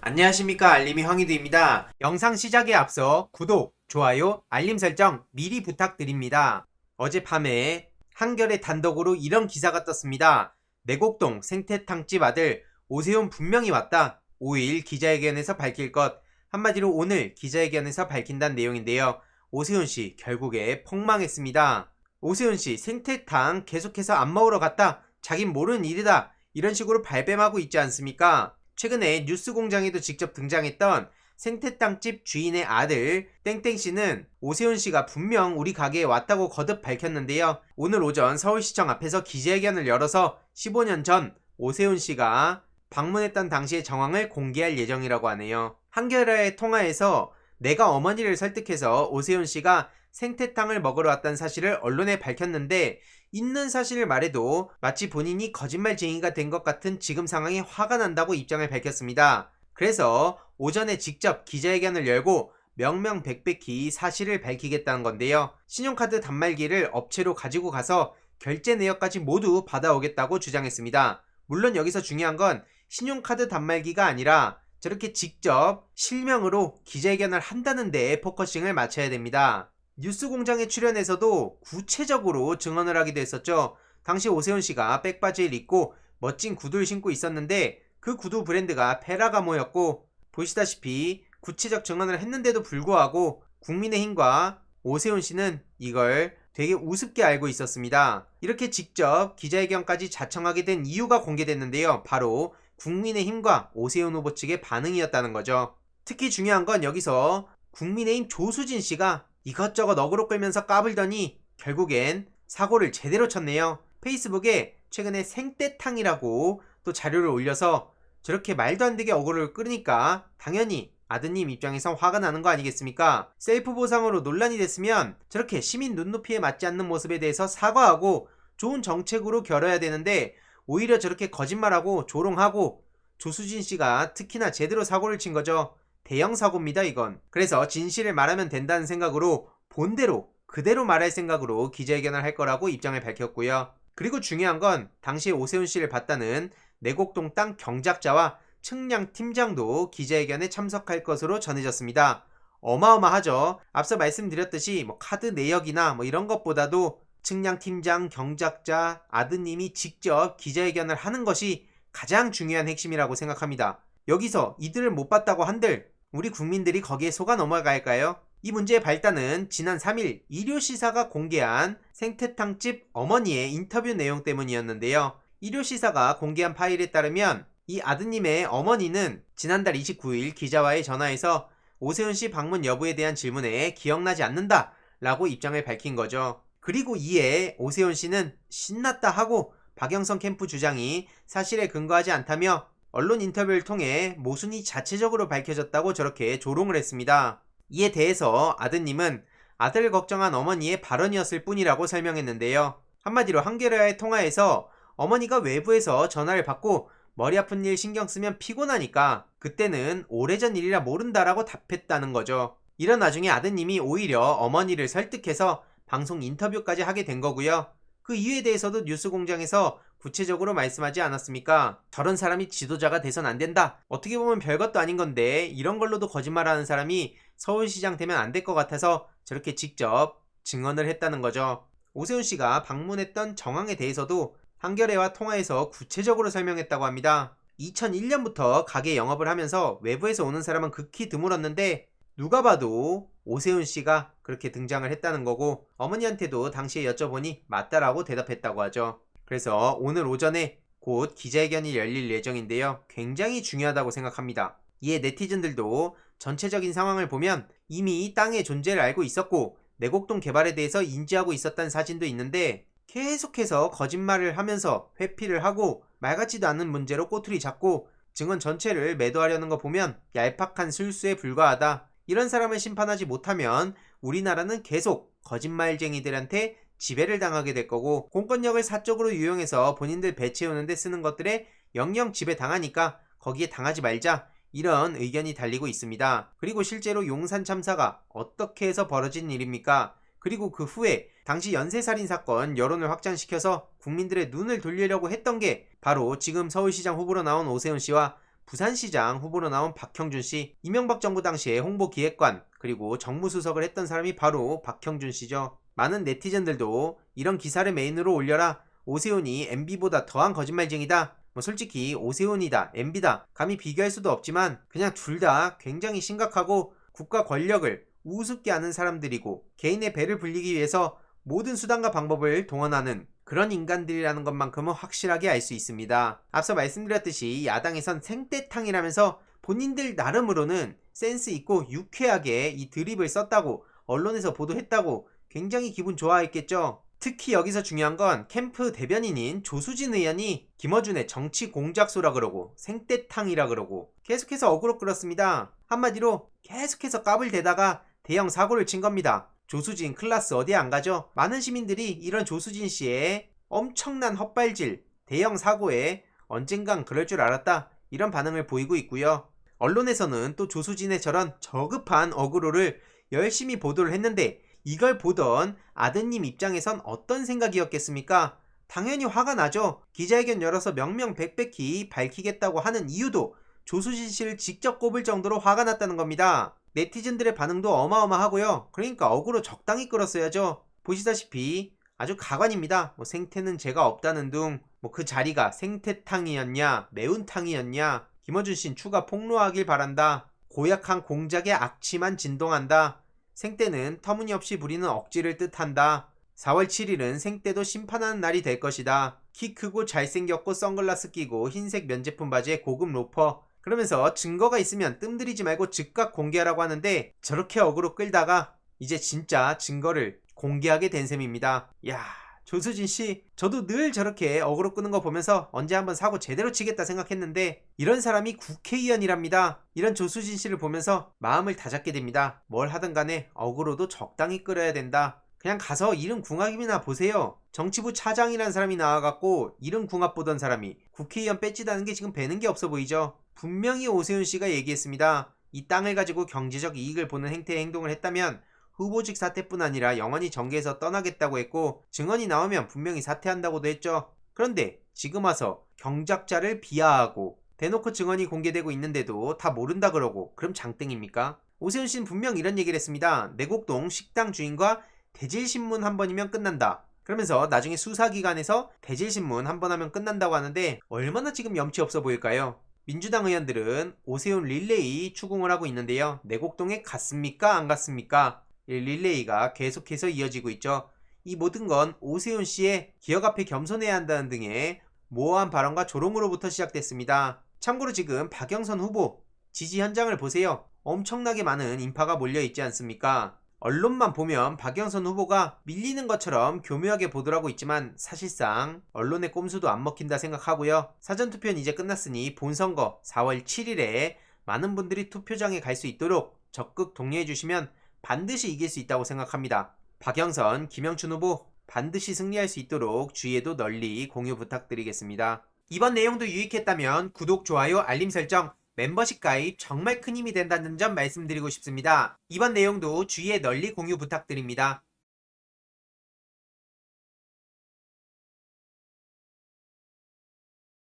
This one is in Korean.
안녕하십니까, 알림이 황희두입니다. 영상 시작에 앞서 구독, 좋아요, 알림 설정 미리 부탁드립니다. 어젯밤에 한겨레 단독으로 이런 기사가 떴습니다. 내곡동 생태탕집 아들 오세훈 분명히 왔다. 5일 기자회견에서 밝힐 것. 한마디로 오늘 기자회견에서 밝힌다는 내용인데요. 오세훈 씨 결국에 폭망했습니다. 오세훈 씨 생태탕 계속해서 안 먹으러 갔다. 자긴 모르는 일이다. 이런 식으로 발뺌하고 있지 않습니까? 최근에 뉴스공장에도 직접 등장했던 생태탕집 주인의 아들 땡땡씨는 오세훈 씨가 분명 우리 가게에 왔다고 거듭 밝혔는데요. 오늘 오전 서울시청 앞에서 기자회견을 열어서 15년 전 오세훈 씨가 방문했던 당시의 정황을 공개할 예정이라고 하네요. 한겨레와의 통화에서 내가 어머니를 설득해서 오세훈 씨가 생태탕을 먹으러 왔다는 사실을 언론에 밝혔는데 있는 사실을 말해도 마치 본인이 거짓말쟁이가 된 것 같은 지금 상황에 화가 난다고 입장을 밝혔습니다. 그래서 오전에 직접 기자회견을 열고 명명백백히 사실을 밝히겠다는 건데요. 신용카드 단말기를 업체로 가지고 가서 결제 내역까지 모두 받아오겠다고 주장했습니다. 물론 여기서 중요한 건 신용카드 단말기가 아니라 저렇게 직접 실명으로 기자회견을 한다는 데에 포커싱을 맞춰야 됩니다. 뉴스공장에 출연해서도 구체적으로 증언을 하기도 했었죠. 당시 오세훈 씨가 백바지를 입고 멋진 구두를 신고 있었는데 그 구두 브랜드가 페라가모였고, 보시다시피 구체적 증언을 했는데도 불구하고 국민의힘과 오세훈 씨는 이걸 되게 우습게 알고 있었습니다. 이렇게 직접 기자회견까지 자청하게 된 이유가 공개됐는데요. 바로 국민의힘과 오세훈 후보 측의 반응이었다는 거죠. 특히 중요한 건 여기서 국민의힘 조수진 씨가 이것저것 어그로 끌면서 까불더니 결국엔 사고를 제대로 쳤네요. 페이스북에 최근에 생떼탕이라고 또 자료를 올려서 저렇게 말도 안 되게 어그로를 끌으니까 당연히 아드님 입장에서 화가 나는 거 아니겠습니까? 셀프 보상으로 논란이 됐으면 저렇게 시민 눈높이에 맞지 않는 모습에 대해서 사과하고 좋은 정책으로 겨뤄야 되는데 오히려 저렇게 거짓말하고 조롱하고 조수진 씨가 특히나 제대로 사고를 친 거죠. 대형 사고입니다, 이건. 그래서 진실을 말하면 된다는 생각으로 본대로 그대로 말할 생각으로 기자회견을 할 거라고 입장을 밝혔고요. 그리고 중요한 건 당시에 오세훈 씨를 봤다는 내곡동 땅 경작자와 측량 팀장도 기자회견에 참석할 것으로 전해졌습니다. 어마어마하죠. 앞서 말씀드렸듯이 카드 내역이나 이런 것보다도 측량 팀장, 경작자, 아드님이 직접 기자회견을 하는 것이 가장 중요한 핵심이라고 생각합니다. 여기서 이들을 못 봤다고 한들 우리 국민들이 거기에 속아 넘어갈까요? 이 문제의 발단은 지난 3일 일요시사가 공개한 생태탕집 어머니의 인터뷰 내용 때문이었는데요. 일요시사가 공개한 파일에 따르면 이 아드님의 어머니는 지난달 29일 기자와의 전화에서 오세훈 씨 방문 여부에 대한 질문에 기억나지 않는다 라고 입장을 밝힌 거죠. 그리고 이에 오세훈 씨는 신났다 하고 박영선 캠프 주장이 사실에 근거하지 않다며 언론 인터뷰를 통해 모순이 자체적으로 밝혀졌다고 저렇게 조롱을 했습니다. 이에 대해서 아드님은 아들을 걱정한 어머니의 발언이었을 뿐이라고 설명했는데요. 한마디로 한겨레와의 통화에서 어머니가 외부에서 전화를 받고 머리 아픈 일 신경 쓰면 피곤하니까 그때는 오래전 일이라 모른다라고 답했다는 거죠. 이런 와중에 아드님이 오히려 어머니를 설득해서 방송 인터뷰까지 하게 된 거고요. 그 이유에 대해서도 뉴스공장에서 구체적으로 말씀하지 않았습니까? 저런 사람이 지도자가 돼선 안 된다. 어떻게 보면 별것도 아닌 건데 이런 걸로도 거짓말하는 사람이 서울시장 되면 안 될 것 같아서 저렇게 직접 증언을 했다는 거죠. 오세훈 씨가 방문했던 정황에 대해서도 한겨레와 통화에서 구체적으로 설명했다고 합니다. 2001년부터 가게 영업을 하면서 외부에서 오는 사람은 극히 드물었는데 누가 봐도 오세훈 씨가 그렇게 등장을 했다는 거고, 어머니한테도 당시에 여쭤보니 맞다라고 대답했다고 하죠. 그래서 오늘 오전에 곧 기자회견이 열릴 예정인데요. 굉장히 중요하다고 생각합니다. 이에 네티즌들도 전체적인 상황을 보면 이미 땅의 존재를 알고 있었고 내곡동 개발에 대해서 인지하고 있었다는 사진도 있는데 계속해서 거짓말을 하면서 회피를 하고 말 같지도 않은 문제로 꼬투리 잡고 증언 전체를 매도하려는 거 보면 얄팍한 술수에 불과하다. 이런 사람을 심판하지 못하면 우리나라는 계속 거짓말쟁이들한테 지배를 당하게 될 거고, 공권력을 사적으로 이용해서 본인들 배 채우는 데 쓰는 것들에 영영 지배 당하니까 거기에 당하지 말자, 이런 의견이 달리고 있습니다. 그리고 실제로 용산 참사가 어떻게 해서 벌어진 일입니까? 그리고 그 후에 당시 연쇄살인 사건 여론을 확장시켜서 국민들의 눈을 돌리려고 했던 게 바로 지금 서울시장 후보로 나온 오세훈 씨와 부산시장 후보로 나온 박형준 씨, 이명박 정부 당시에 홍보기획관 그리고 정무수석을 했던 사람이 바로 박형준 씨죠. 많은 네티즌들도 이런 기사를 메인으로 올려라, 오세훈이 MB보다 더한 거짓말쟁이다, 솔직히 오세훈이다 MB다 감히 비교할 수도 없지만 그냥 둘 다 굉장히 심각하고 국가 권력을 우습게 하는 사람들이고 개인의 배를 불리기 위해서 모든 수단과 방법을 동원하는 그런 인간들이라는 것만큼은 확실하게 알 수 있습니다. 앞서 말씀드렸듯이 야당에선 생떼탕이라면서 본인들 나름으로는 센스 있고 유쾌하게 이 드립을 썼다고 언론에서 보도했다고 굉장히 기분 좋아했겠죠. 특히 여기서 중요한 건 캠프 대변인인 조수진 의원이 김어준의 정치 공작소라 그러고 생떼탕이라 그러고 계속해서 어그로 끌었습니다. 한마디로 계속해서 까불대다가 대형 사고를 친 겁니다. 조수진 클라스 어디 안 가죠? 많은 시민들이 이런 조수진 씨의 엄청난 헛발질, 대형 사고에 언젠간 그럴 줄 알았다, 이런 반응을 보이고 있고요. 언론에서는 또 조수진의 저런 저급한 어그로를 열심히 보도를 했는데 이걸 보던 아드님 입장에선 어떤 생각이었겠습니까? 당연히 화가 나죠. 기자회견 열어서 명명백백히 밝히겠다고 하는 이유도 조수진 씨를 직접 꼽을 정도로 화가 났다는 겁니다. 네티즌들의 반응도 어마어마하고요. 그러니까 어그로 적당히 끌었어야죠. 보시다시피 아주 가관입니다. 생태는 죄가 없다는 둥, 그 자리가 생태탕이었냐 매운탕이었냐, 김어준 씨는 추가 폭로하길 바란다, 고약한 공작의 악취만 진동한다, 생떼는 터무니없이 부리는 억지를 뜻한다, 4월 7일은 생떼도 심판하는 날이 될 것이다, 키 크고 잘생겼고 선글라스 끼고 흰색 면제품 바지에 고급 로퍼, 그러면서 증거가 있으면 뜸들이지 말고 즉각 공개하라고 하는데 저렇게 어그로 끌다가 이제 진짜 증거를 공개하게 된 셈입니다. 야, 조수진씨, 저도 늘 저렇게 어그로 끄는 거 보면서 언제 한번 사고 제대로 치겠다 생각했는데 이런 사람이 국회의원이랍니다. 이런 조수진씨를 보면서 마음을 다잡게 됩니다. 뭘 하든 간에 어그로도 적당히 끌어야 된다. 그냥 가서 이름 궁합이나 보세요. 정치부 차장이라는 사람이 나와갖고 이름 궁합 보던 사람이 국회의원 배지다는 게 지금 배는 게 없어 보이죠. 분명히 오세훈 씨가 얘기했습니다. 이 땅을 가지고 경제적 이익을 보는 행태의 행동을 했다면 후보직 사퇴뿐 아니라 영원히 정계에서 떠나겠다고 했고 증언이 나오면 분명히 사퇴한다고도 했죠. 그런데 지금 와서 경작자를 비하하고 대놓고 증언이 공개되고 있는데도 다 모른다 그러고 그럼 장땡입니까? 오세훈 씨는 분명 이런 얘기를 했습니다. 내곡동 식당 주인과 대질신문 한 번이면 끝난다. 그러면서 나중에 수사기관에서 대질신문 한 번 하면 끝난다고 하는데 얼마나 지금 염치 없어 보일까요? 민주당 의원들은 오세훈 릴레이 추궁을 하고 있는데요. 내곡동에 갔습니까? 안 갔습니까? 이 릴레이가 계속해서 이어지고 있죠. 이 모든 건 오세훈 씨의 기억 앞에 겸손해야 한다는 등의 모호한 발언과 조롱으로부터 시작됐습니다. 참고로 지금 박영선 후보 지지 현장을 보세요. 엄청나게 많은 인파가 몰려있지 않습니까? 언론만 보면 박영선 후보가 밀리는 것처럼 교묘하게 보도를 하고 있지만 사실상 언론의 꼼수도 안 먹힌다 생각하고요. 사전투표는 이제 끝났으니 본선거 4월 7일에 많은 분들이 투표장에 갈 수 있도록 적극 독려해 주시면 반드시 이길 수 있다고 생각합니다. 박영선, 김영춘 후보 반드시 승리할 수 있도록 주위에도 널리 공유 부탁드리겠습니다. 이번 내용도 유익했다면 구독, 좋아요, 알림 설정, 멤버십 가입 정말 큰 힘이 된다는 점 말씀드리고 싶습니다. 이번 내용도 주위에 널리 공유 부탁드립니다.